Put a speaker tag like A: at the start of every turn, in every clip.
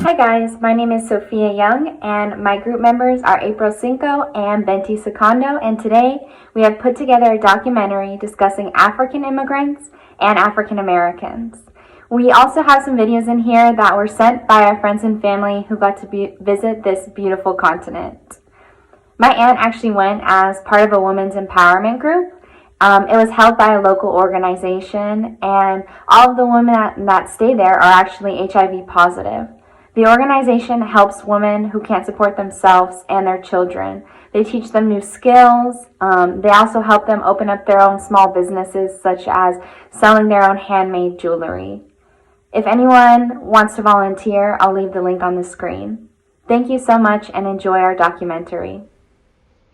A: Hi guys, my name is Sofia Young and my group members are April Cinco and Binti Sokondo, and today we have put together a documentary discussing African immigrants and African Americans. We also have some videos in here that were sent by our friends and family who got to visit this beautiful continent. My aunt actually went as part of a women's empowerment group. It was held by a local organization, and all of the women that stay there are actually HIV positive. The organization helps women who can't support themselves and their children. They teach them new skills. They also help them open up their own small businesses, such as selling their own handmade jewelry. If anyone wants to volunteer, I'll leave the link on the screen. Thank you so much and enjoy our documentary.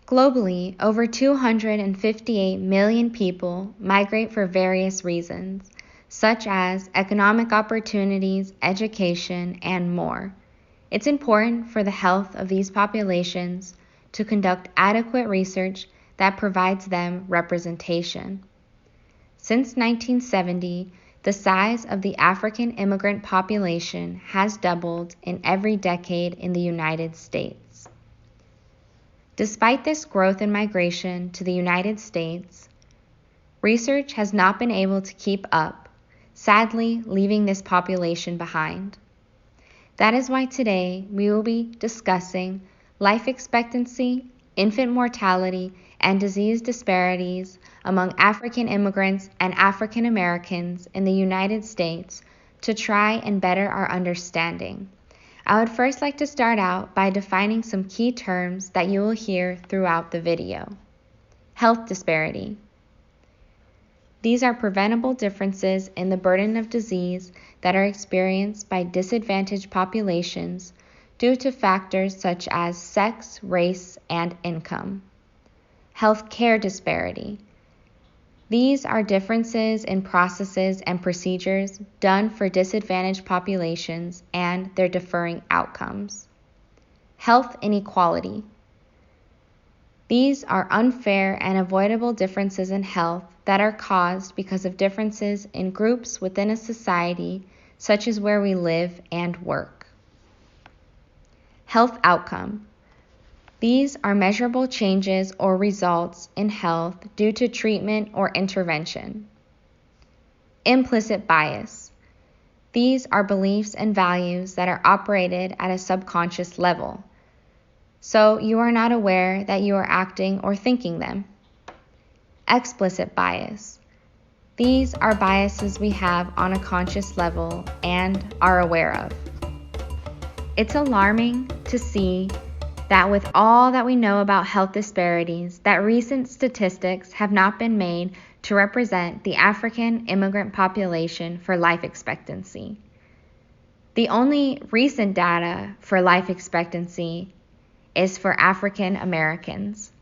B: Globally, over 258 million people migrate for various reasons, such as economic opportunities, education, and more. It's important for the health of these populations to conduct adequate research that provides them representation. Since 1970, the size of the African immigrant population has doubled in every decade in the United States. Despite this growth in migration to the United States, research has not been able to keep up, sadly leaving this population behind. That is why today we will be discussing life expectancy, infant mortality, and disease disparities among African immigrants and African Americans in the United States to try and better our understanding. I would first like to start out by defining some key terms that you will hear throughout the video. Health disparity. These are preventable differences in the burden of disease that are experienced by disadvantaged populations due to factors such as sex, race, and income. Health care disparity. These are differences in processes and procedures done for disadvantaged populations and their differing outcomes. Health inequality. These are unfair and avoidable differences in health that are caused because of differences in groups within a society, such as where we live and work. Health outcome. These are measurable changes or results in health due to treatment or intervention. Implicit bias. These are beliefs and values that are operated at a subconscious level, so you are not aware that you are acting or thinking them. Explicit bias. These are biases we have on a conscious level and are aware of. It's alarming to see that with all that we know about health disparities, that recent statistics have not been made to represent the African immigrant population for life expectancy. The only recent data for life expectancy is for African Americans.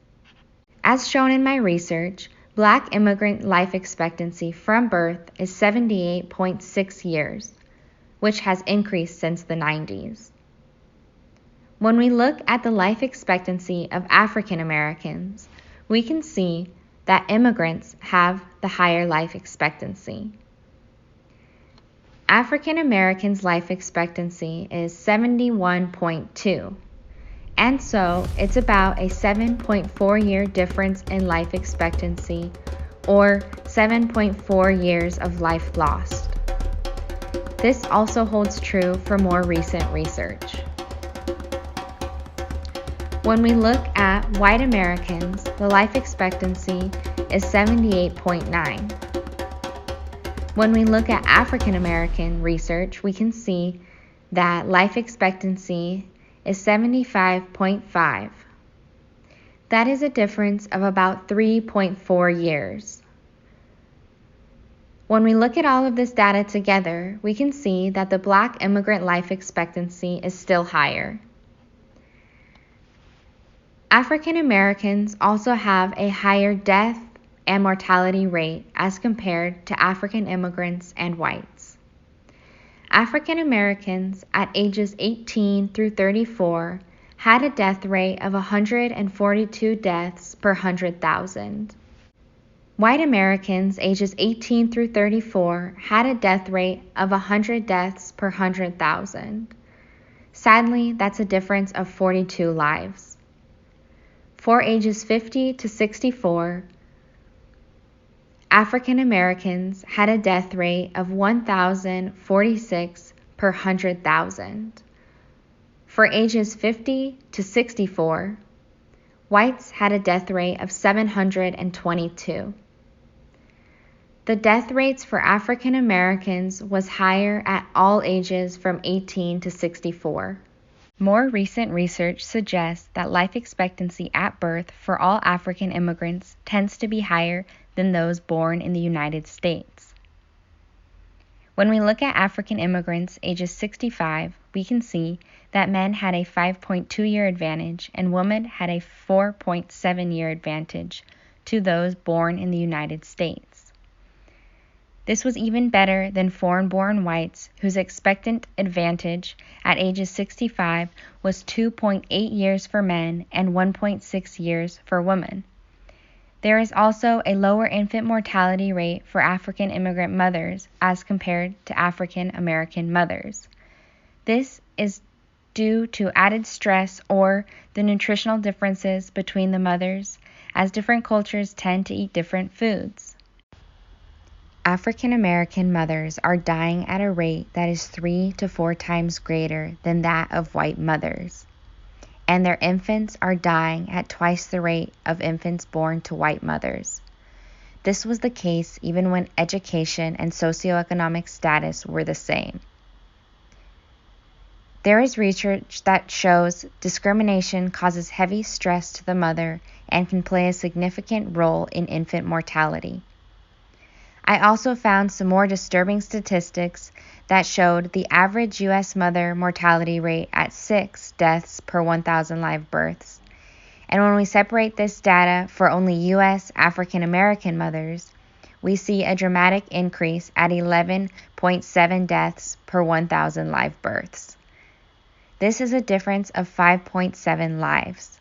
B: As shown in my research, Black immigrant life expectancy from birth is 78.6 years, which has increased since the 90s. When we look at the life expectancy of African Americans, we can see that immigrants have the higher life expectancy. African Americans' life expectancy is 71.2, and so it's about a 7.4-year difference in life expectancy, or 7.4 years of life lost. This also holds true for more recent research. When we look at white Americans, the life expectancy is 78.9. When we look at African American research, we can see that life expectancy is 75.5. That is a difference of about 3.4 years. When we look at all of this data together, we can see that the Black immigrant life expectancy is still higher. African Americans also have a higher death and mortality rate as compared to African immigrants and whites. African Americans at ages 18 through 34 had a death rate of 142 deaths per 100,000. White Americans ages 18 through 34 had a death rate of 100 deaths per 100,000. Sadly, that's a difference of 42 lives. For ages 50 to 64, African Americans had a death rate of 1,046 per 100,000. For ages 50 to 64, whites had a death rate of 722. The death rates for African Americans was higher at all ages from 18 to 64. More recent research suggests that life expectancy at birth for all African immigrants tends to be higher than those born in the United States. When we look at African immigrants ages 65, we can see that men had a 5.2-year advantage and women had a 4.7-year advantage to those born in the United States. This was even better than foreign-born whites, whose expectant advantage at ages 65 was 2.8 years for men and 1.6 years for women. There is also a lower infant mortality rate for African immigrant mothers as compared to African American mothers. This is due to added stress or the nutritional differences between the mothers, as different cultures tend to eat different foods. African American mothers are dying at a rate that is 3 to 4 times greater than that of white mothers, and their infants are dying at twice the rate of infants born to white mothers. This was the case even when education and socioeconomic status were the same. There is research that shows discrimination causes heavy stress to the mother and can play a significant role in infant mortality. I also found some more disturbing statistics that showed the average U.S. mother mortality rate at 6 deaths per 1,000 live births. And when we separate this data for only U.S. African American mothers, we see a dramatic increase at 11.7 deaths per 1,000 live births. This is a difference of 5.7 lives.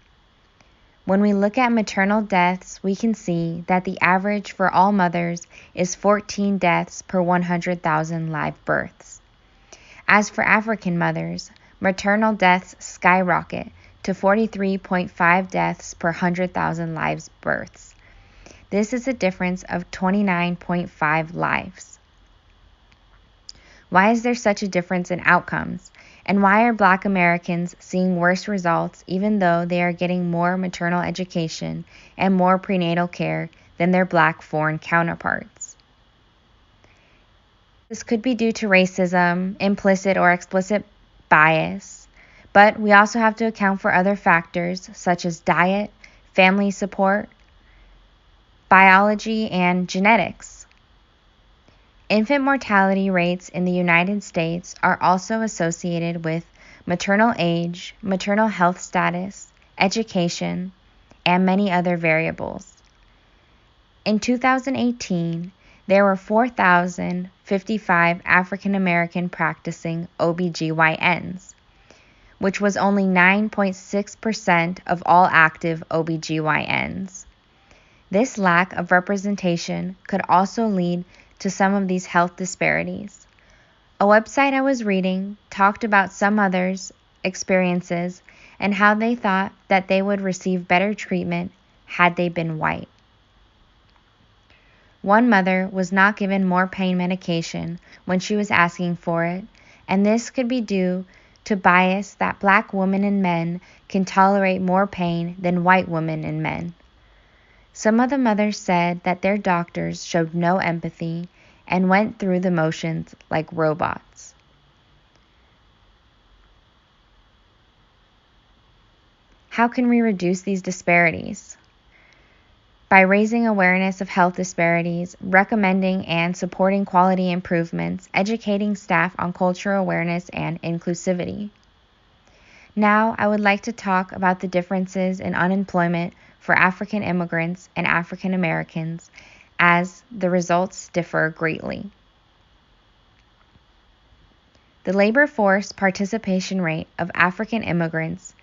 B: When we look at maternal deaths, we can see that the average for all mothers is 14 deaths per 100,000 live births. As for African mothers, maternal deaths skyrocket to 43.5 deaths per 100,000 live births. This is a difference of 29.5 lives. Why is there such a difference in outcomes? And why are Black Americans seeing worse results even though they are getting more maternal education and more prenatal care than their Black foreign counterparts? This could be due to racism, implicit or explicit bias, but we also have to account for other factors such as diet, family support, biology, and genetics. Infant mortality rates in the United States are also associated with maternal age, maternal health status, education, and many other variables. In 2018, there were 4,055 African American practicing OBGYNs, which was only 9.6% of all active OBGYNs. This lack of representation could also lead to some of these health disparities. A website I was reading talked about some mothers' experiences and how they thought that they would receive better treatment had they been white. One mother was not given more pain medication when she was asking for it, and this could be due to bias that Black women and men can tolerate more pain than white women and men. Some of the mothers said that their doctors showed no empathy and went through the motions like robots. How can we reduce these disparities? By raising awareness of health disparities, recommending and supporting quality improvements, educating staff on cultural awareness and inclusivity. Now, I would like to talk about the differences in unemployment for African immigrants and African Americans, as the results differ greatly. The labor force participation rate of African immigrants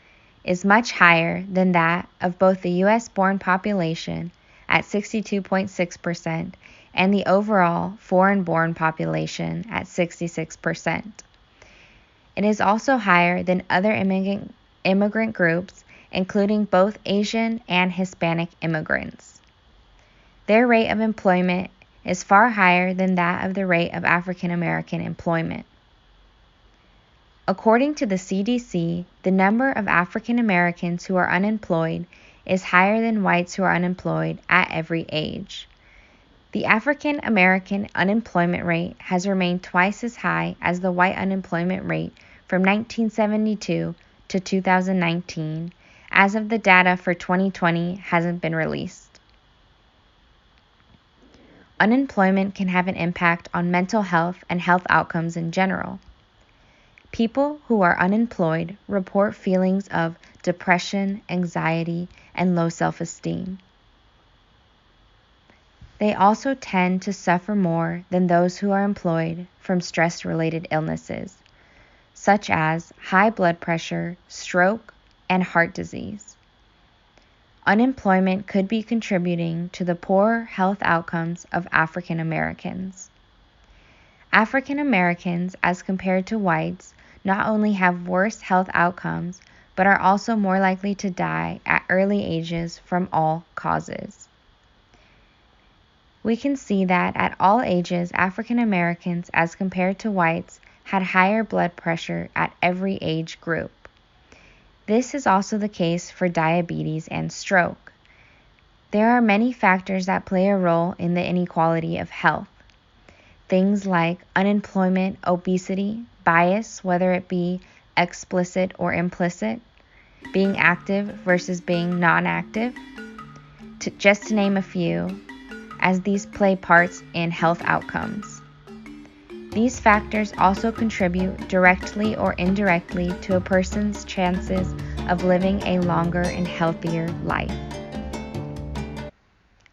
B: is much higher than that of both the U.S.-born population at 62.6% and the overall foreign-born population at 66%. It is also higher than other immigrant groups, including both Asian and Hispanic immigrants. Their rate of employment is far higher than that of the rate of African American employment. According to the CDC, the number of African Americans who are unemployed is higher than whites who are unemployed at every age. The African American unemployment rate has remained twice as high as the white unemployment rate from 1972 to 2019, as of the data for 2020 hasn't been released. Unemployment can have an impact on mental health and health outcomes in general. People who are unemployed report feelings of depression, anxiety, and low self-esteem. They also tend to suffer more than those who are employed from stress-related illnesses, such as high blood pressure, stroke, and heart disease. Unemployment could be contributing to the poor health outcomes of African Americans. African Americans, as compared to whites, not only have worse health outcomes, but are also more likely to die at early ages from all causes. We can see that at all ages, African Americans, as compared to whites, had higher blood pressure at every age group. This is also the case for diabetes and stroke. There are many factors that play a role in the inequality of health. Things like unemployment, obesity, bias, whether it be explicit or implicit, being active versus being non-active, just to name a few, as these play parts in health outcomes. These factors also contribute directly or indirectly to a person's chances of living a longer and healthier life.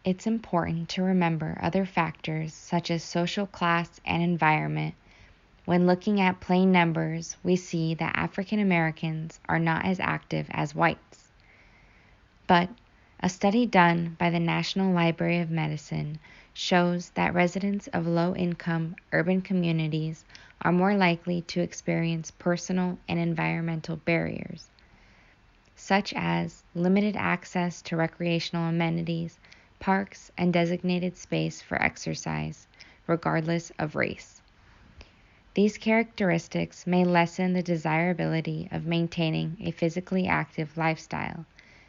B: It's important to remember other factors such as social class and environment. When looking at plain numbers, we see that African Americans are not as active as whites. But a study done by the National Library of Medicine shows that residents of low-income urban communities are more likely to experience personal and environmental barriers, such as limited access to recreational amenities, parks, and designated space for exercise, regardless of race. These characteristics may lessen the desirability of maintaining a physically active lifestyle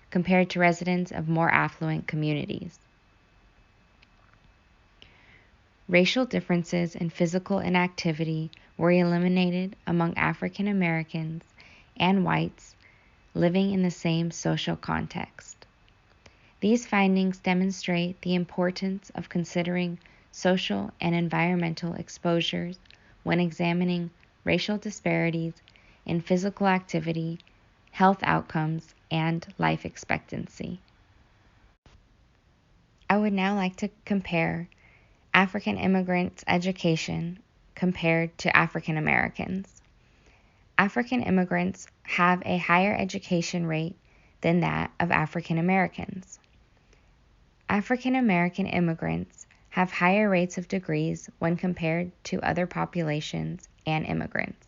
B: compared to residents of more affluent communities. Racial differences in physical inactivity were eliminated among African Americans and whites living in the same social context. These findings demonstrate the importance of considering social and environmental exposures when examining racial disparities in physical activity, health outcomes, and life expectancy. I would now like to compare African immigrants' education compared to African Americans. African immigrants have a higher education rate than that of African Americans. African American immigrants have higher rates of degrees when compared to other populations and immigrants.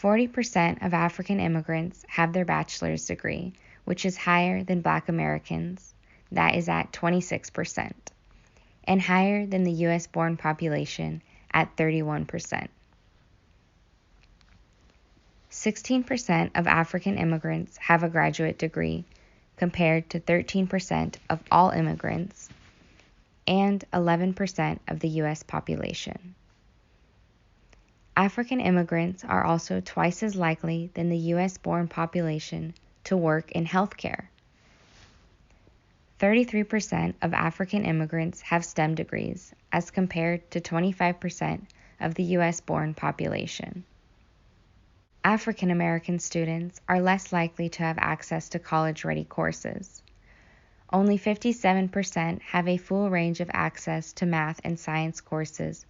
B: 40% of African immigrants have their bachelor's degree, which is higher than Black Americans, that is at 26%, and higher than the U.S.-born population at 31%. 16% of African immigrants have a graduate degree, compared to 13% of all immigrants, and 11% of the U.S. population. African immigrants are also twice as likely than the U.S.-born population to work in healthcare. 33% of African immigrants have STEM degrees, as compared to 25% of the U.S.-born population. African American students are less likely to have access to college-ready courses. Only 57% have a full range of access to math and science courses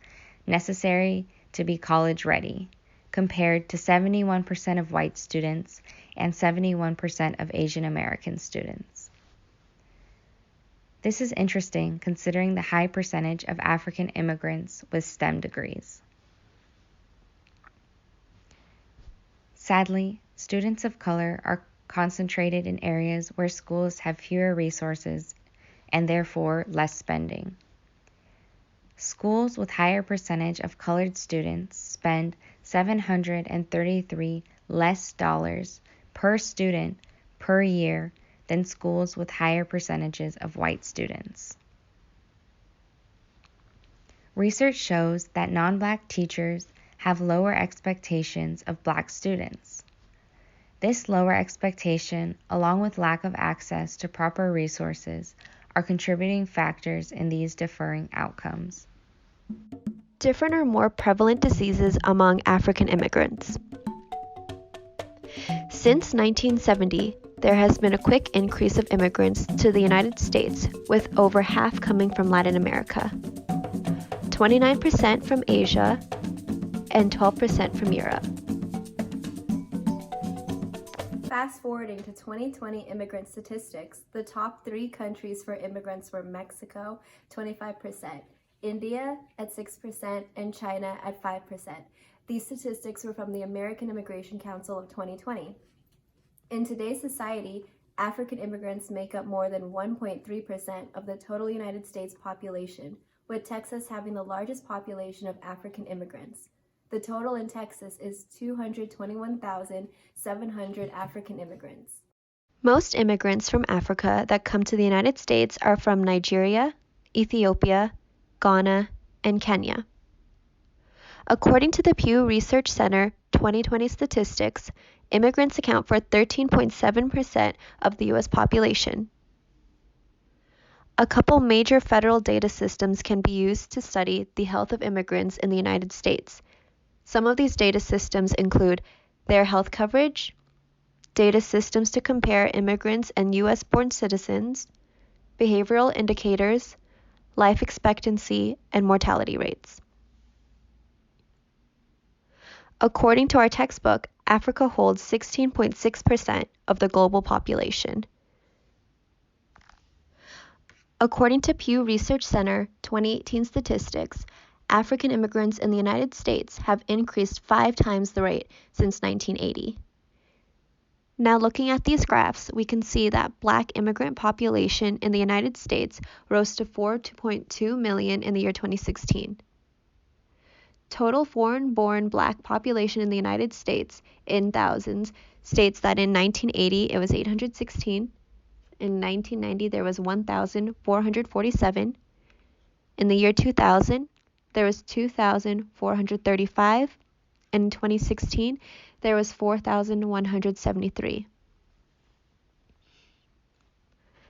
B: necessary to be college-ready, compared to 71% of white students and 71% of Asian American students. This is interesting considering the high percentage of African immigrants with STEM degrees. Sadly, students of color are concentrated in areas where schools have fewer resources and therefore less spending. Schools with higher percentage of colored students spend $733 less dollars per student per year than schools with higher percentages of white students. Research shows that non-black teachers have lower expectations of black students. This lower expectation, along with lack of access to proper resources, are contributing factors in these differing outcomes.
C: Different or more prevalent diseases among African immigrants. Since 1970, there has been a quick increase of immigrants to the United States, with over half coming from Latin America, 29% from Asia, and 12% from Europe.
D: Fast forwarding to 2020 immigrant statistics, the top 3 countries for immigrants were Mexico, 25%, India at 6%, and China at 5%. These statistics were from the American Immigration Council of 2020. In today's society, African immigrants make up more than 1.3% of the total United States population, with Texas having the largest population of African immigrants. The total in Texas is 221,700 African immigrants.
C: Most immigrants from Africa that come to the United States are from Nigeria, Ethiopia, Ghana, and Kenya. According to the Pew Research Center 2020 statistics, immigrants account for 13.7% of the U.S. population. A couple major federal data systems can be used to study the health of immigrants in the United States. Some of these data systems include their health coverage, data systems to compare immigrants and U.S.-born citizens, behavioral indicators, life expectancy, and mortality rates. According to our textbook, Africa holds 16.6% of the global population. According to Pew Research Center 2018 statistics, African immigrants in the United States have increased 5 times the rate since 1980. Now looking at these graphs, we can see that black immigrant population in the United States rose to 4.2 million in the year 2016. Total foreign-born black population in the United States in thousands states that in 1980 it was 816, in 1990 there was 1,447, in the year 2000 there was 2,435, and in 2016 there was 4,173.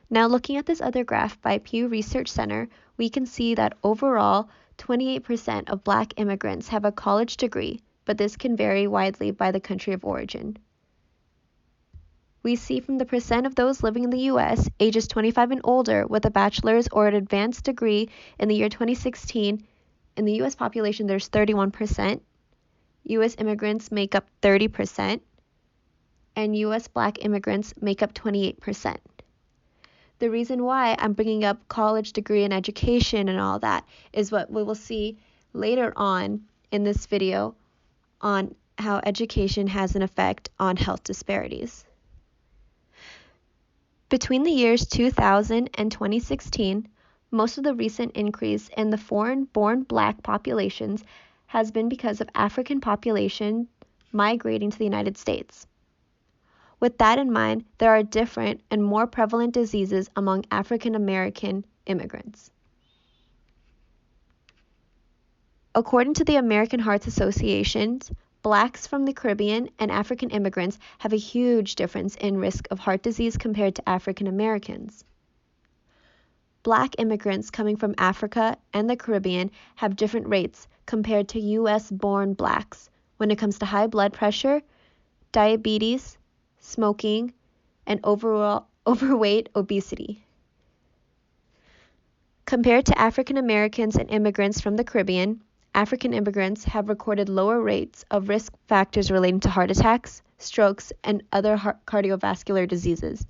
C: Now looking at this other graph by Pew Research Center, we can see that overall 28% of black immigrants have a college degree, but this can vary widely by the country of origin. We see from the percent of those living in the U.S. ages 25 and older with a bachelor's or an advanced degree in the year 2016, in the U.S. population there's 31%, U.S. immigrants make up 30%, and U.S. black immigrants make up 28%. The reason why I'm bringing up college degree and education and all that is what we will see later on in this video on how education has an effect on health disparities. Between the years 2000 and 2016, most of the recent increase in the foreign-born black populations has been because of African population migrating to the United States. With that in mind, there are different and more prevalent diseases among African American immigrants. According to the American Heart Association, blacks from the Caribbean and African immigrants have a huge difference in risk of heart disease compared to African Americans. Black immigrants coming from Africa and the Caribbean have different rates compared to U.S.-born blacks when it comes to high blood pressure, diabetes, smoking, and overweight obesity. Compared to African Americans and immigrants from the Caribbean, African immigrants have recorded lower rates of risk factors relating to heart attacks, strokes, and other cardiovascular diseases.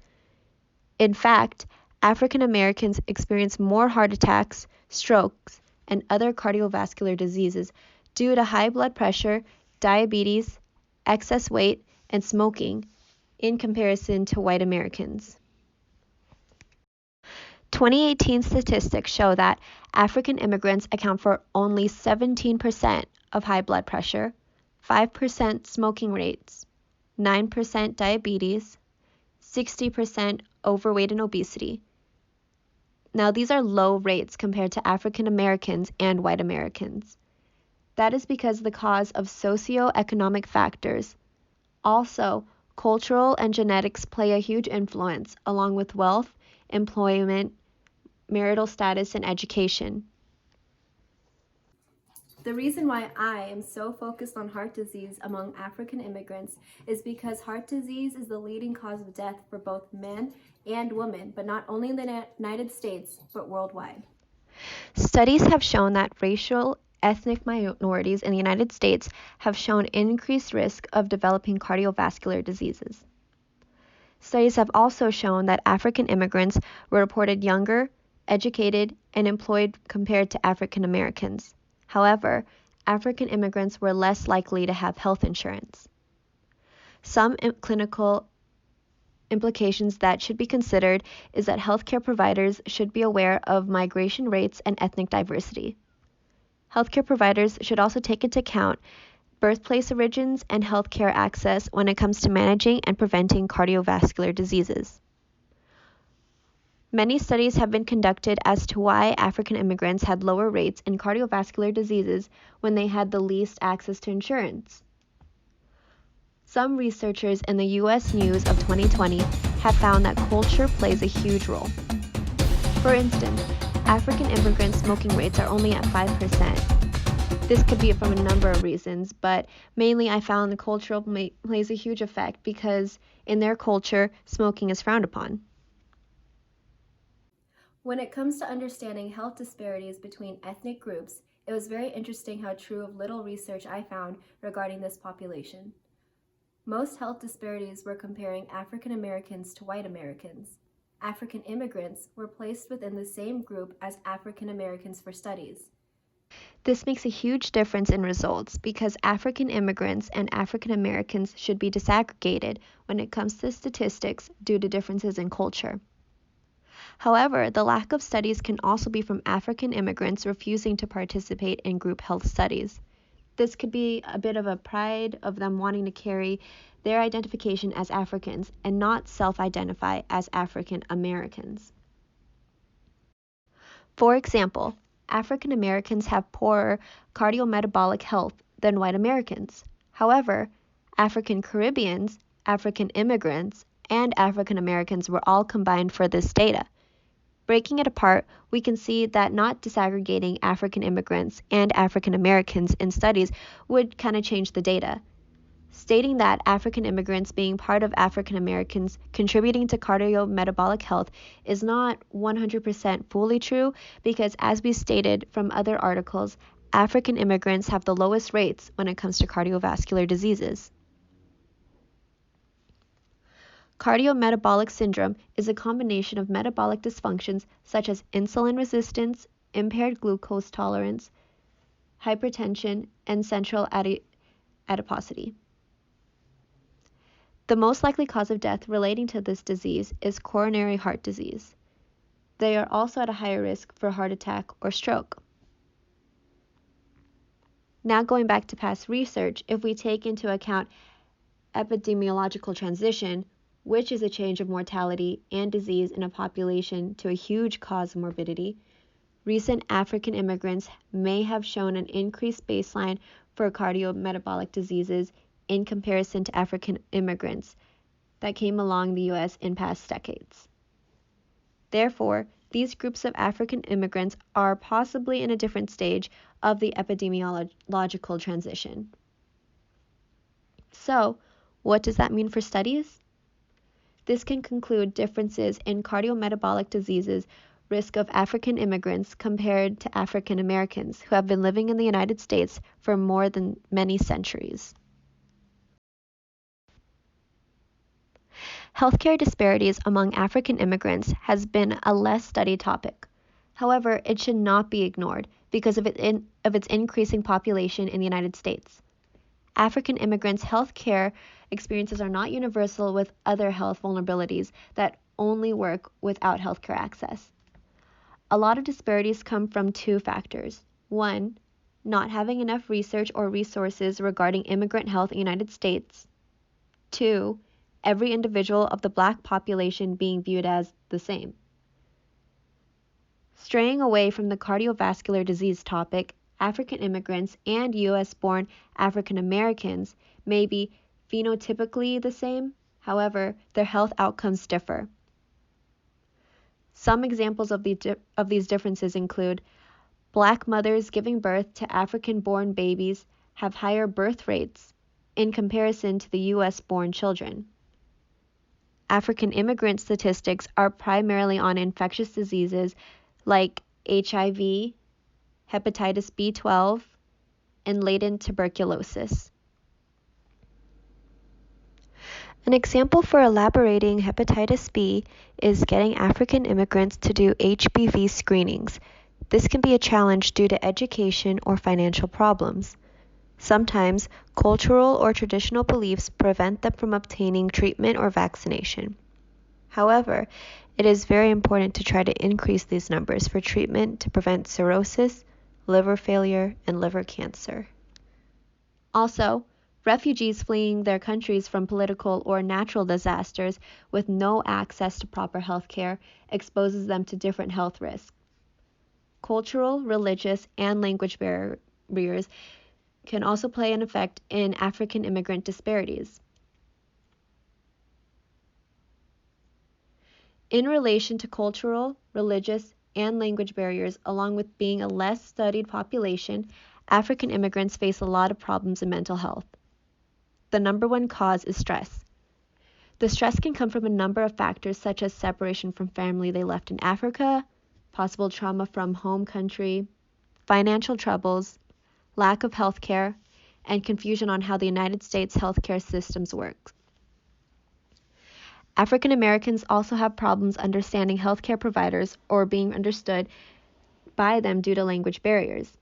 C: In fact, African Americans experience more heart attacks, strokes, and other cardiovascular diseases due to high blood pressure, diabetes, excess weight, and smoking in comparison to white Americans. 2018 statistics show that African immigrants account for only 17% of high blood pressure, 5% smoking rates, 9% diabetes, 60% overweight and obesity. Now, these are low rates compared to African Americans and white Americans. That is because the cause of socioeconomic factors. Also, cultural and genetics play a huge influence, along with wealth, employment, marital status, and education.
D: The reason why I am so focused on heart disease among African immigrants is because heart disease is the leading cause of death for both men and women, but not only in the United States, but worldwide.
C: Studies have shown that racial ethnic minorities in the United States have shown increased risk of developing cardiovascular diseases. Studies have also shown that African immigrants were reported younger, educated, and employed compared to African Americans. However, African immigrants were less likely to have health insurance. Some clinical implications that should be considered is that healthcare providers should be aware of migration rates and ethnic diversity. Healthcare providers should also take into account birthplace origins and healthcare access when it comes to managing and preventing cardiovascular diseases. Many studies have been conducted as to why African immigrants had lower rates in cardiovascular diseases when they had the least access to insurance. Some researchers in the U.S. News of 2020 have found that culture plays a huge role. For instance, African immigrant smoking rates are only at 5%. This could be from a number of reasons, but mainly I found the cultural plays a huge effect because in their culture, smoking is frowned upon.
D: When it comes to understanding health disparities between ethnic groups, it was very interesting how true of little research I found regarding this population. Most health disparities were comparing African Americans to white Americans. African immigrants were placed within the same group as African Americans for studies.
C: This makes a huge difference in results because African immigrants and African Americans should be disaggregated when it comes to statistics due to differences in culture. However, the lack of studies can also be from African immigrants refusing to participate in group health studies. This could be a bit of a pride of them wanting to carry their identification as Africans and not self-identify as African Americans. For example, African Americans have poorer cardiometabolic health than white Americans. However, African Caribbeans, African immigrants, and African Americans were all combined for this data. Breaking it apart, we can see that not disaggregating African immigrants and African Americans in studies would kind of change the data. Stating that African immigrants being part of African Americans contributing to cardiometabolic health is not 100% fully true because, as we stated from other articles, African immigrants have the lowest rates when it comes to cardiovascular diseases. Cardiometabolic syndrome is a combination of metabolic dysfunctions such as insulin resistance, impaired glucose tolerance, hypertension, and central adiposity. The most likely cause of death relating to this disease is coronary heart disease. They are also at a higher risk for heart attack or stroke. Now going back to past research, if we take into account epidemiological transition, which is a change of mortality and disease in a population to a huge cause of morbidity, recent African immigrants may have shown an increased baseline for cardiometabolic diseases in comparison to African immigrants that came along the U.S. in past decades. Therefore, these groups of African immigrants are possibly in a different stage of the epidemiological transition. So, what does that mean for studies? This can conclude differences in cardiometabolic diseases risk of African immigrants compared to African Americans who have been living in the United States for more than many centuries. Healthcare disparities among African immigrants has been a less studied topic. However, it should not be ignored because of its increasing population in the United States. African immigrants' health care experiences are not universal with other health vulnerabilities that only work without healthcare access. A lot of disparities come from two factors. One, not having enough research or resources regarding immigrant health in the United States. Two, every individual of the Black population being viewed as the same. Straying away from the cardiovascular disease topic, African immigrants and U.S.-born African Americans may be phenotypically the same, however, their health outcomes differ. Some examples of these differences include Black mothers giving birth to African-born babies have higher birth rates in comparison to the U.S.-born children. African immigrant statistics are primarily on infectious diseases like HIV, hepatitis B12, and latent tuberculosis. An example for elaborating hepatitis B is getting African immigrants to do HBV screenings. This can be a challenge due to education or financial problems. Sometimes, cultural or traditional beliefs prevent them from obtaining treatment or vaccination. However, it is very important to try to increase these numbers for treatment to prevent cirrhosis, liver failure, and liver cancer. Also, refugees fleeing their countries from political or natural disasters with no access to proper health care exposes them to different health risks. Cultural, religious, and language barriers can also play an effect in African immigrant disparities. In relation to cultural, religious, and language barriers, along with being a less studied population, African immigrants face a lot of problems in mental health. The number one cause is stress. The stress can come from a number of factors such as separation from family they left in Africa, possible trauma from home country, financial troubles, lack of health care, and confusion on how the United States healthcare systems work. African Americans also have problems understanding healthcare providers or being understood by them due to language barriers.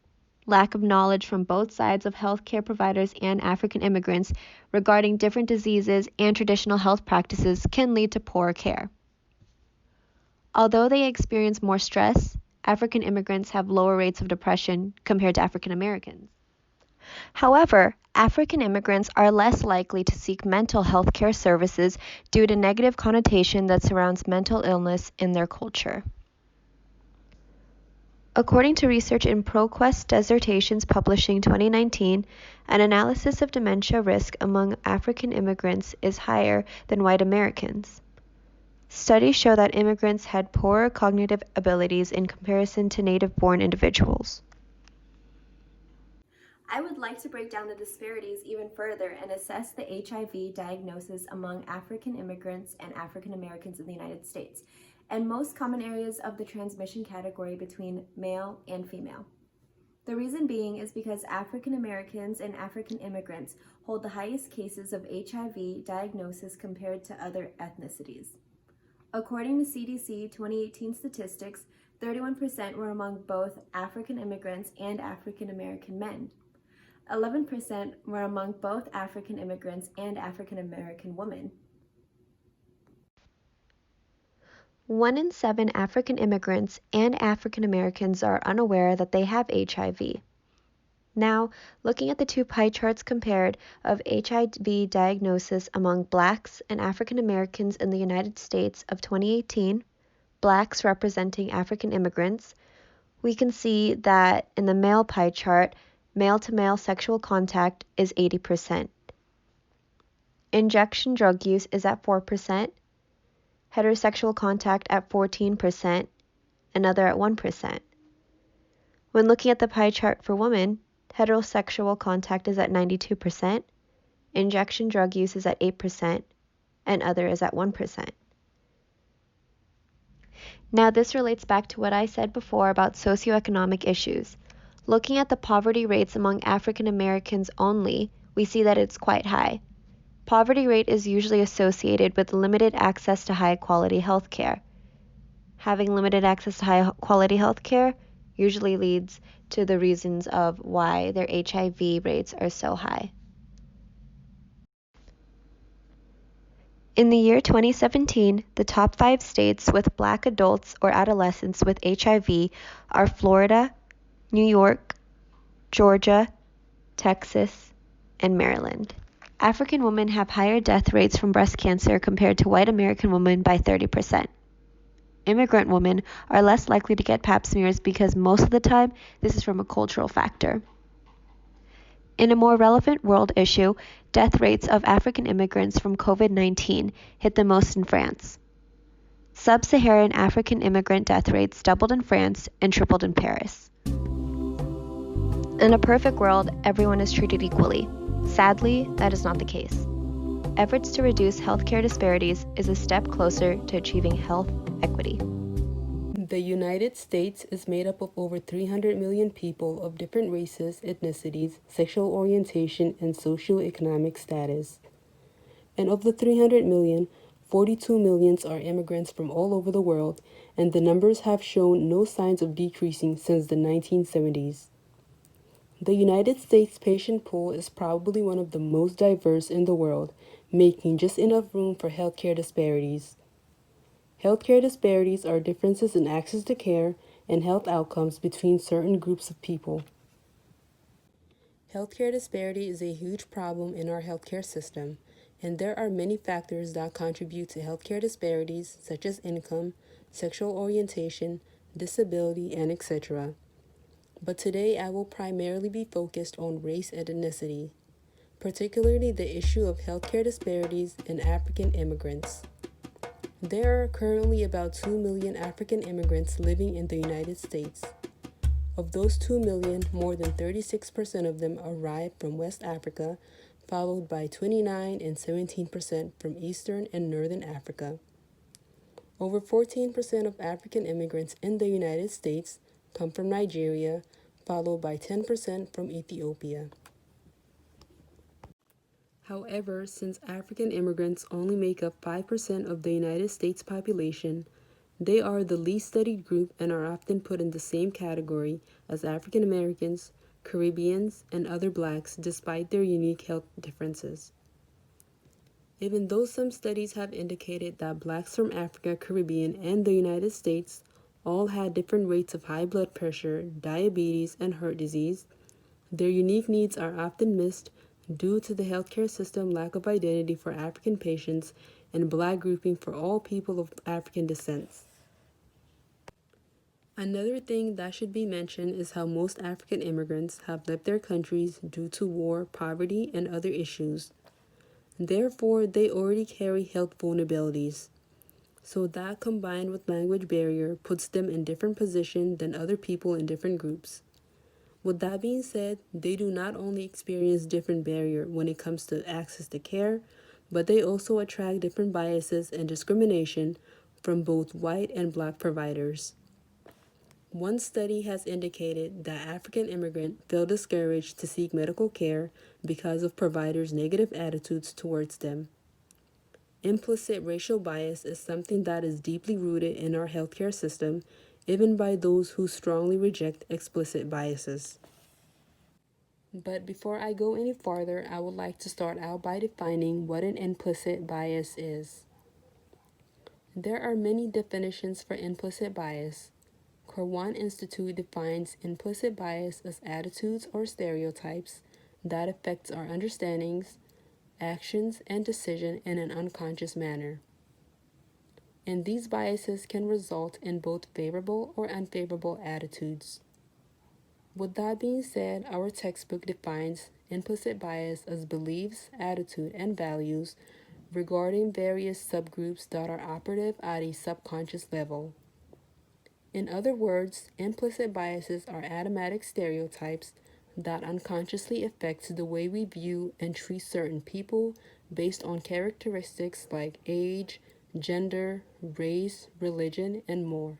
C: Lack of knowledge from both sides of healthcare providers and African immigrants regarding different diseases and traditional health practices can lead to poor care. Although they experience more stress, African immigrants have lower rates of depression compared to African Americans. However, African immigrants are less likely to seek mental health care services due to negative connotation that surrounds mental illness in their culture. According to research in ProQuest Dissertations Publishing 2019, an analysis of dementia risk among African immigrants is higher than white Americans. Studies show that immigrants had poorer cognitive abilities in comparison to native-born individuals.
D: I would like to break down the disparities even further and assess the HIV diagnosis among African immigrants and African Americans in the United States, and most common areas of the transmission category between male and female. The reason being is because African Americans and African immigrants hold the highest cases of HIV diagnosis compared to other ethnicities. According to CDC 2018 statistics, 31% were among both African immigrants and African American men. 11% were among both African immigrants and African American women.
C: 1 in 7 African immigrants and African Americans are unaware that they have HIV. Now, looking at the two pie charts compared of HIV diagnosis among Blacks and African Americans in the United States of 2018, Blacks representing African immigrants, we can see that in the male pie chart, male-to-male sexual contact is 80%. Injection drug use is at 4%, heterosexual contact at 14%, another at 1%. When looking at the pie chart for women, heterosexual contact is at 92%, injection drug use is at 8%, and other is at 1%. Now this relates back to what I said before about socioeconomic issues. Looking at the poverty rates among African Americans only, we see that it's quite high. Poverty rate is usually associated with limited access to high-quality health care. Having limited access to high-quality health care usually leads to the reasons of why their HIV rates are so high. In the year 2017, the top 5 states with Black adults or adolescents with HIV are Florida, New York, Georgia, Texas, and Maryland. African women have higher death rates from breast cancer compared to white American women by 30%. Immigrant women are less likely to get pap smears because most of the time this is from a cultural factor. In a more relevant world issue, death rates of African immigrants from COVID-19 hit the most in France. Sub-Saharan African immigrant death rates doubled in France and tripled in Paris. In a perfect world, everyone is treated equally. Sadly, that is not the case. Efforts to reduce healthcare disparities is a step closer to achieving health equity.
E: The United States is made up of over 300 million people of different races, ethnicities, sexual orientation, and socioeconomic status. And of the 300 million, 42 million are immigrants from all over the world, and the numbers have shown no signs of decreasing since the 1970s. The United States patient pool is probably one of the most diverse in the world, making just enough room for healthcare disparities. Healthcare disparities are differences in access to care and health outcomes between certain groups of people. Healthcare disparity is a huge problem in our healthcare system, and there are many factors that contribute to healthcare disparities, such as income, sexual orientation, disability, and etc. But today I will primarily be focused on race and ethnicity, particularly the issue of healthcare disparities in African immigrants. There are currently about 2 million African immigrants living in the United States. Of those 2 million, more than 36% of them arrived from West Africa, followed by 29% and 17% from Eastern and Northern Africa. Over 14% of African immigrants in the United States come from Nigeria, followed by 10% from Ethiopia. However, since African immigrants only make up 5% of the United States population, they are the least studied group and are often put in the same category as African Americans, Caribbeans, and other blacks despite their unique health differences. Even though some studies have indicated that blacks from Africa, Caribbean, and the United States all had different rates of high blood pressure, diabetes, and heart disease, their unique needs are often missed due to the healthcare system lack of identity for African patients and black grouping for all people of African descent. Another thing that should be mentioned is how most African immigrants have left their countries due to war, poverty, and other issues. Therefore, they already carry health vulnerabilities. So that combined with language barrier puts them in different position than other people in different groups. With that being said, they do not only experience different barrier when it comes to access to care, but they also attract different biases and discrimination from both white and black providers. One study has indicated that African immigrants feel discouraged to seek medical care because of providers' negative attitudes towards them. Implicit racial bias is something that is deeply rooted in our healthcare system, even by those who strongly reject explicit biases. But before I go any farther, I would like to start out by defining what an implicit bias is. There are many definitions for implicit bias. Corwan Institute defines implicit bias as attitudes or stereotypes that affect our understandings, actions, and decision in an unconscious manner. And these biases can result in both favorable or unfavorable attitudes. With that being said, our textbook defines implicit bias as beliefs, attitude, and values regarding various subgroups that are operative at a subconscious level. In other words, implicit biases are automatic stereotypes that unconsciously affect the way we view and treat certain people based on characteristics like age, gender, race, religion, and more.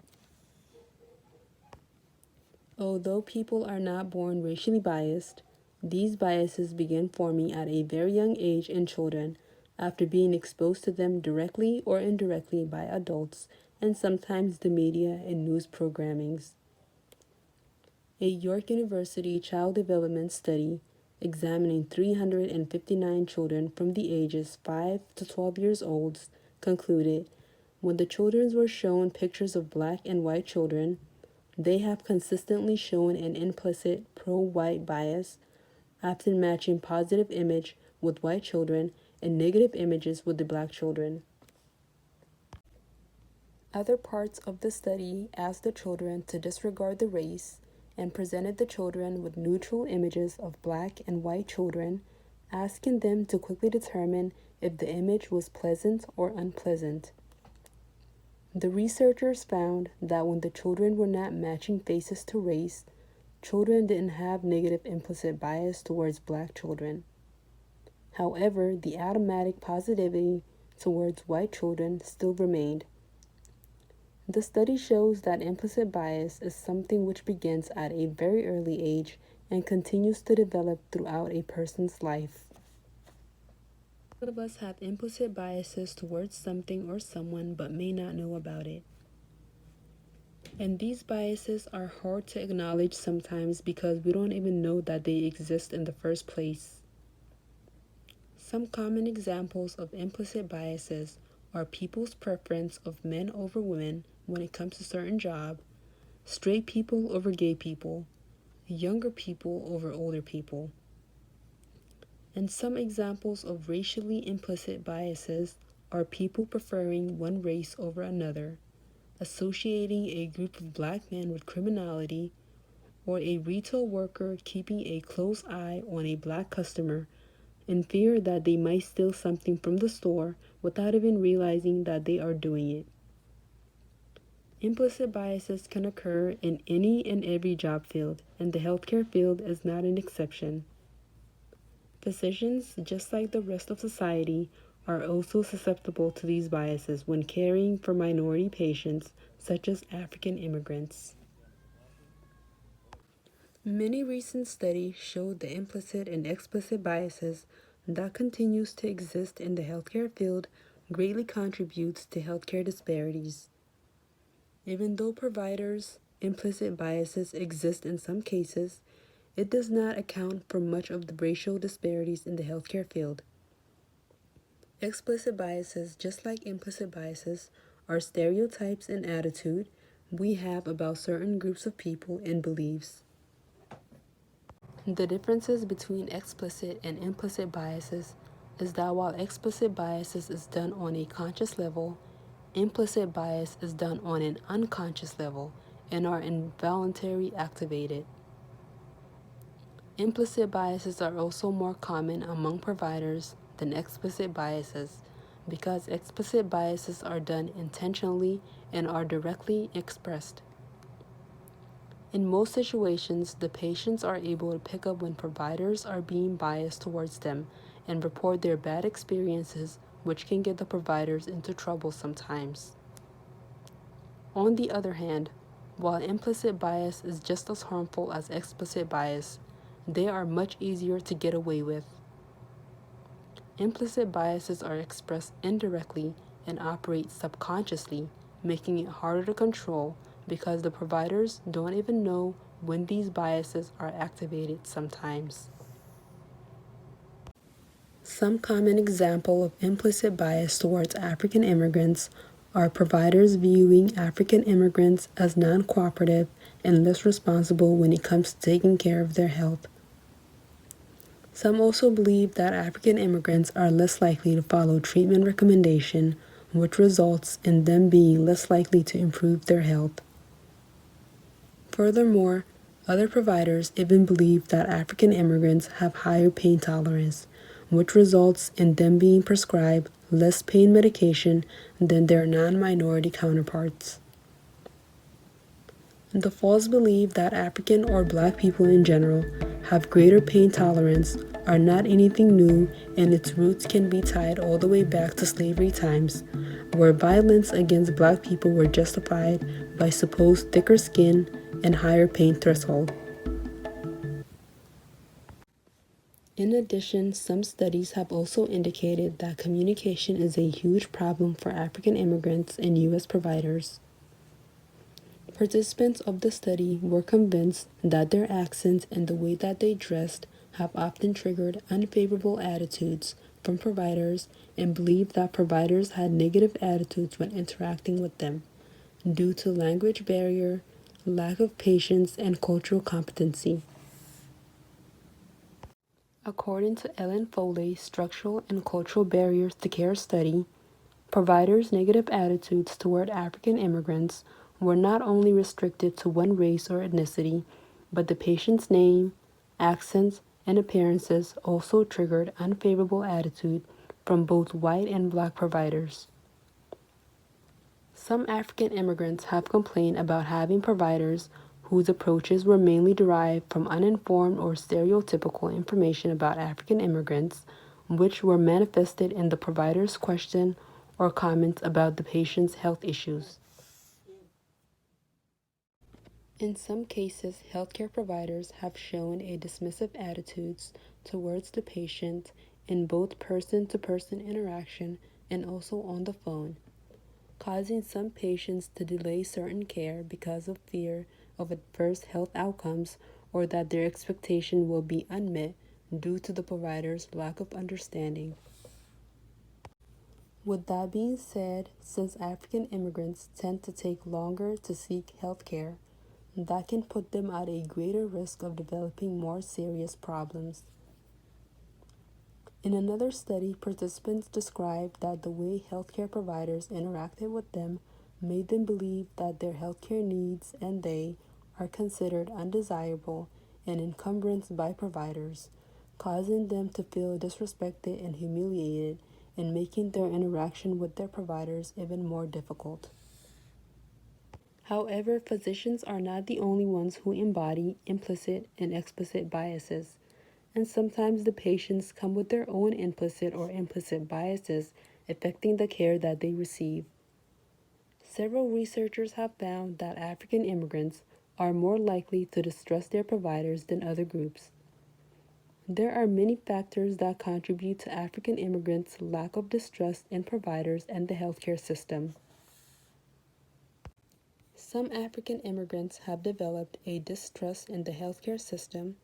E: Although people are not born racially biased, these biases begin forming at a very young age in children after being exposed to them directly or indirectly by adults and sometimes the media and news programmings. A York University child development study examining 359 children from the ages 5 to 12 years old, concluded when the children were shown pictures of black and white children, they have consistently shown an implicit pro-white bias, often matching positive image with white children and negative images with the black children. Other parts of the study asked the children to disregard the race and presented the children with neutral images of black and white children, asking them to quickly determine if the image was pleasant or unpleasant. The researchers found that when the children were not matching faces to race, children didn't have negative implicit bias towards black children. However, the automatic positivity towards white children still remained. The study shows that implicit bias is something which begins at a very early age and continues to develop throughout a person's life. A lot of us have implicit biases towards something or someone but may not know about it. And these biases are hard to acknowledge sometimes because we don't even know that they exist in the first place. Some common examples of implicit biases are people's preference of men over women when it comes to certain job, straight people over gay people, younger people over older people. And some examples of racially implicit biases are people preferring one race over another, associating a group of black men with criminality, or a retail worker keeping a close eye on a black customer in fear that they might steal something from the store without even realizing that they are doing it. Implicit biases can occur in any and every job field, and the healthcare field is not an exception. Physicians, just like the rest of society, are also susceptible to these biases when caring for minority patients, such as African immigrants. Many recent studies showed the implicit and explicit biases that continues to exist in the healthcare field greatly contributes to healthcare disparities. Even though providers' implicit biases exist in some cases, it does not account for much of the racial disparities in the healthcare field. Explicit biases, just like implicit biases, are stereotypes and attitude we have about certain groups of people and beliefs. The differences between explicit and implicit biases is that while explicit biases is done on a conscious level, implicit bias is done on an unconscious level and are involuntarily activated. Implicit biases are also more common among providers than explicit biases because explicit biases are done intentionally and are directly expressed. In most situations, the patients are able to pick up when providers are being biased towards them and report their bad experiences, which can get the providers into trouble sometimes. On the other hand, while implicit bias is just as harmful as explicit bias, they are much easier to get away with. Implicit biases are expressed indirectly and operate subconsciously, making it harder to control because the providers don't even know when these biases are activated sometimes. Some common example of implicit bias towards African immigrants are providers viewing African immigrants as non-cooperative and less responsible when it comes to taking care of their health. Some also believe that African immigrants are less likely to follow treatment recommendation, which results in them being less likely to improve their health. Furthermore, other providers even believe that African immigrants have higher pain tolerance, which results in them being prescribed less pain medication than their non-minority counterparts. The false belief that African or Black people in general have greater pain tolerance are not anything new, and its roots can be tied all the way back to slavery times, where violence against Black people were justified by supposed thicker skin and higher pain threshold. In addition, some studies have also indicated that communication is a huge problem for African immigrants and U.S. providers. Participants of the study were convinced that their accent and the way that they dressed have often triggered unfavorable attitudes from providers and believed that providers had negative attitudes when interacting with them due to language barrier, lack of patience, and cultural competency. According to Ellen Foley's Structural and Cultural Barriers to Care study, providers' negative attitudes toward African immigrants were not only restricted to one race or ethnicity, but the patient's name, accents, and appearances also triggered unfavorable attitude from both white and black providers. Some African immigrants have complained about having providers whose approaches were mainly derived from uninformed or stereotypical information about African immigrants, which were manifested in the provider's question or comments about the patient's health issues. In some cases, healthcare providers have shown a dismissive attitudes towards the patient in both person-to-person interaction and also on the phone, causing some patients to delay certain care because of fear of adverse health outcomes or that their expectation will be unmet due to the provider's lack of understanding. With that being said, since African immigrants tend to take longer to seek health care, that can put them at a greater risk of developing more serious problems. In another study, participants described that the way healthcare providers interacted with them made them believe that their healthcare needs and they are considered undesirable and encumbrance by providers, causing them to feel disrespected and humiliated and making their interaction with their providers even more difficult. However, physicians are not the only ones who embody implicit and explicit biases, and sometimes the patients come with their own implicit or implicit biases affecting the care that they receive. Several researchers have found that African immigrants are more likely to distrust their providers than other groups. There are many factors that contribute to African immigrants' lack of distrust in providers and the healthcare system. Some African immigrants have developed a distrust in the healthcare system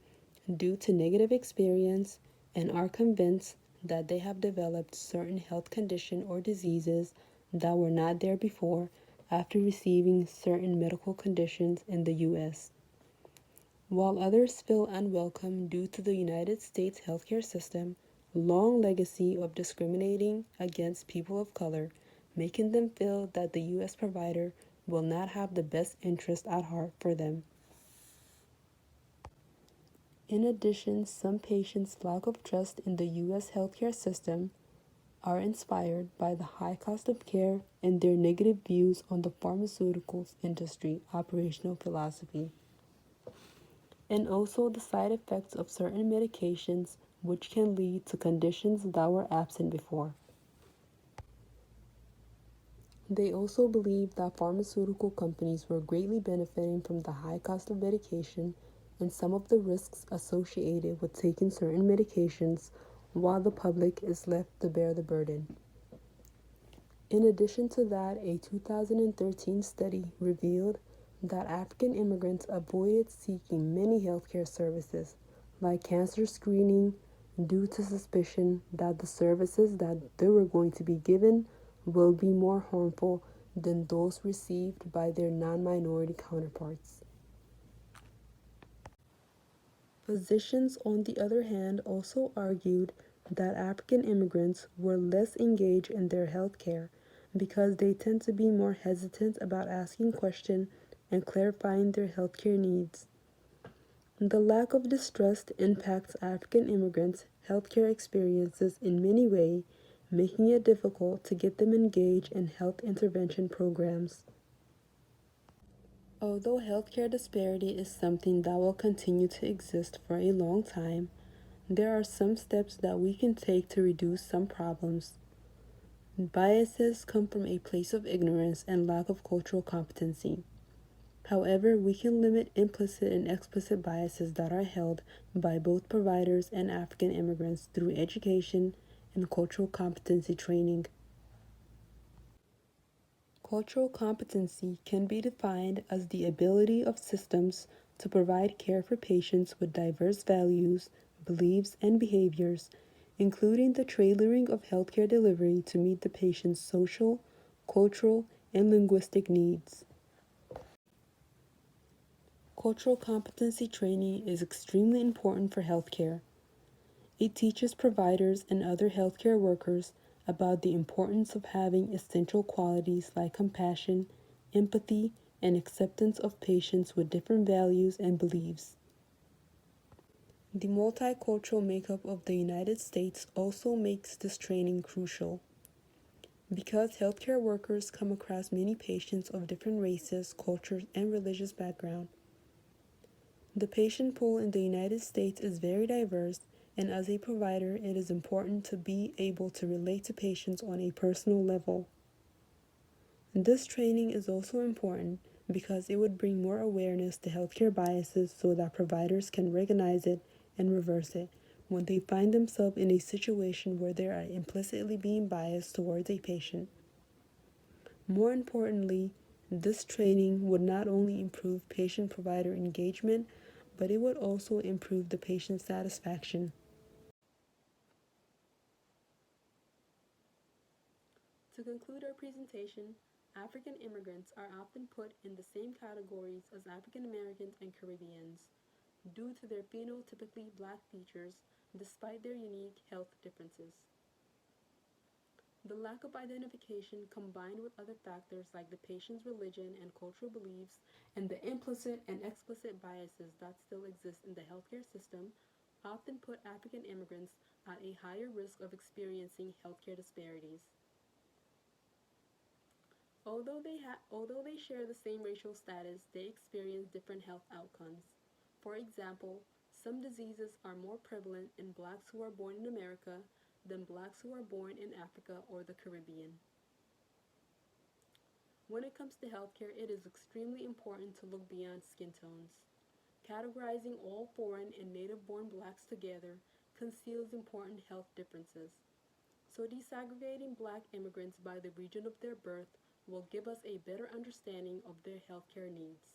E: due to negative experience and are convinced that they have developed certain health conditions or diseases that were not there before after receiving certain medical conditions in the U.S. While others feel unwelcome due to the United States healthcare system, long legacy of discriminating against people of color, making them feel that the U.S. provider will not have the best interest at heart for them. In addition, some patients' lack of trust in the U.S. healthcare system are inspired by the high cost of care and their negative views on the pharmaceuticals industry operational philosophy, and also the side effects of certain medications which can lead to conditions that were absent before. They also believe that pharmaceutical companies were greatly benefiting from the high cost of medication and some of the risks associated with taking certain medications while the public is left to bear the burden. In addition to that, a 2013 study revealed that African immigrants avoided seeking many healthcare services, like cancer screening, due to suspicion that the services that they were going to be given will be more harmful than those received by their non-minority counterparts. Physicians, on the other hand, also argued that African immigrants were less engaged in their health care because they tend to be more hesitant about asking questions and clarifying their healthcare needs. The lack of distrust impacts African immigrants' healthcare experiences in many ways, making it difficult to get them engaged in health intervention programs. Although healthcare disparity is something that will continue to exist for a long time, there are some steps that we can take to reduce some problems. Biases come from a place of ignorance and lack of cultural competency. However, we can limit implicit and explicit biases that are held by both providers and African immigrants through education and cultural competency training. Cultural competency can be defined as the ability of systems to provide care for patients with diverse values, beliefs, and behaviors, including the tailoring of healthcare delivery to meet the patient's social, cultural, and linguistic needs. Cultural competency training is extremely important for healthcare. It teaches providers and other healthcare workers about the importance of having essential qualities like compassion, empathy, and acceptance of patients with different values and beliefs. The multicultural makeup of the United States also makes this training crucial. Because healthcare workers come across many patients of different races, cultures, and religious backgrounds, the patient pool in the United States is very diverse, and as a provider, it is important to be able to relate to patients on a personal level. This training is also important because it would bring more awareness to healthcare biases so that providers can recognize it and reverse it when they find themselves in a situation where they are implicitly being biased towards a patient. More importantly, this training would not only improve patient-provider engagement, but it would also improve the patient's satisfaction. To conclude our presentation, African immigrants are often put in the same categories as African Americans and Caribbeans due to their phenotypically black features despite their unique health differences. The lack of identification combined with other factors like the patient's religion and cultural beliefs and the implicit and explicit biases that still exist in the healthcare system often put African immigrants at a higher risk of experiencing healthcare disparities. Although they share the same racial status, they experience different health outcomes. For example, some diseases are more prevalent in blacks who are born in America than blacks who are born in Africa or the Caribbean. When it comes to healthcare, it is extremely important to look beyond skin tones. Categorizing all foreign and native-born blacks together conceals important health differences. So disaggregating black immigrants by the region of their birth will give us a better understanding of their healthcare needs.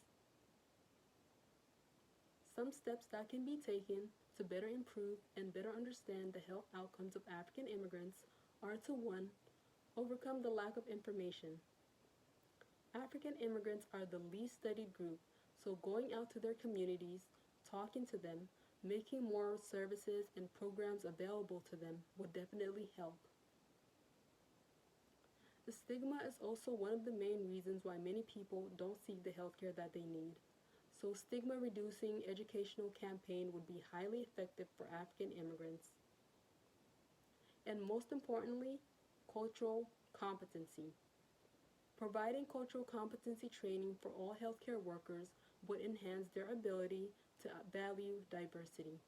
E: Some steps that can be taken to better improve and better understand the health outcomes of African immigrants are to 1. Overcome the lack of information. African immigrants are the least studied group, so going out to their communities, talking to them, making more services and programs available to them would definitely help. The stigma is also one of the main reasons why many people don't seek the healthcare that they need. So stigma reducing educational campaign would be highly effective for African immigrants. And most importantly, cultural competency. Providing cultural competency training for all healthcare workers would enhance their ability to value diversity.